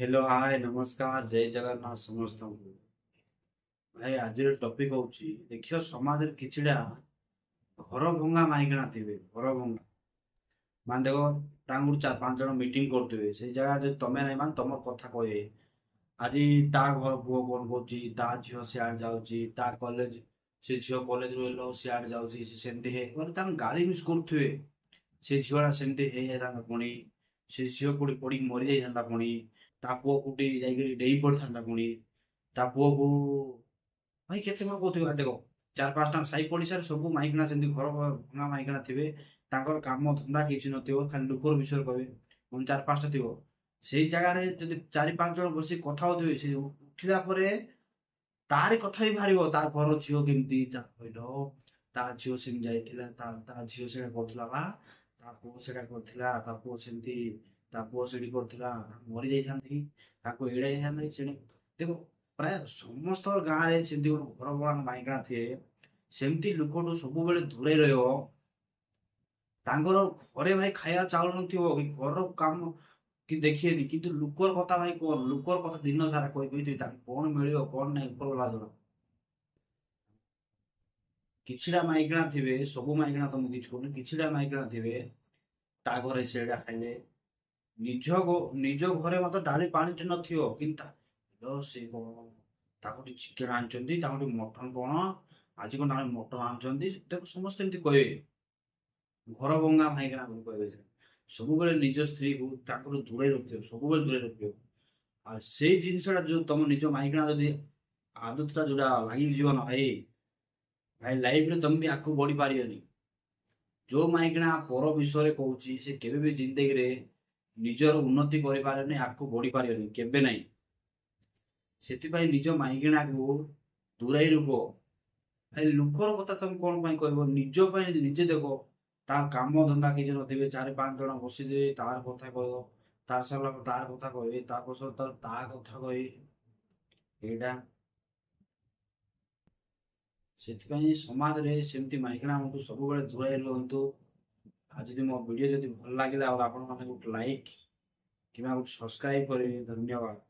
Hello hi नमस्कार जय जगन्नाथ समस्त भाई आज टपिक हूँ देखियो समाज किछिड़ा घर भंगा माइकिना थे घर भंगा मान देख तांगुर चार पांच जन मीटिंग करते से जगह जो तमें नहीं मान तुम कथा कहे आज ता घर पुओ कौन कर ता झील सियाड़ जाऊँगी ता कॉलेज से झील कॉलेज रही सियाड़ जाऊँगी सेमती है मैंने गाड़ी मिस करुवे से झीलटा सेमती है पुणी से झील कोड़ी पड़ी मरी जाता पुणी ता पुओ कोटी जाइए डेई पड़ था पुणी ता पुओ को भाई केते कौन कौन देख चार पाँचटा साई पड़िशार सब माइकिना से घर भंगा माइकिना थे काम धंदा किसी नथिबो खाली लुकर विषय कहे मन चार पाँचटा थी से जगार जो चार पांच जन बस कथा होते से उठिला परे तार कथा भी बाहर तार घर झील केमती कहल ता झील सेम जाइला ता झील से करथिला बा ता पुओ से करथिला ता पुओ सेमती ता पुओ से करथिला मरी जाइथांती ताको एड़ाई जाइथांती से देखो प्राय समस्त गाँव में सेमती गोटे घर बड़ा माइकिना थे सेमती लुकटू सब दूरे रहो घरे भाई खाया चाउल नथिबो कि घर काम कि देखिए कि लुकर कथा भाई कौन लुकर कथा दिन सारा कही कौन मिल कौन ना ऊपर वाला जन किछिड़ा माइकिना थे सब माइकिना तो मुझे कहूँ किछिड़ा माइकिना थे ता घरे से खाइले निज घरे मत डाली पानी टे नथिबो किंतु से कौन ताको चिकेन आनचंदी ताको मटन कौन आज कौन मटन आनचंदी देखो समस्त एमती कहे घर भंगा माइकिना कहे सब निज स्त्री को दूरे रखियो सब दूरे रखियो आ से जिनसा जो तुम निज माइकिना जदि आदतटा जोड़ा लगी जीवन भाई भाई लाइफ रे तुम भी आगू बढ़ी पारियोनी जो माइकिना पर विषय कहूँ से केबे भी जिंदगी रे निजर उन्नति करि पारेनी आगू बढ़ी पारियोनी केबे नहीं से निज माइकिना को दूरे रुख भाई लुकर कथा तुम कौन कह निज निजे देख ता काम धंदा किसी नथिबे चार पांच जन बसीदे तार कथा कह तार सरला तार कथा कहे ता कथा कहे एटा से समाज रे सेमती माइकिना हमको सब दूरे रुहतु आज जदि मो वीडियो जदि भल लगे आप लाइक कि सब्सक्राइब करेंगे धन्यवाद।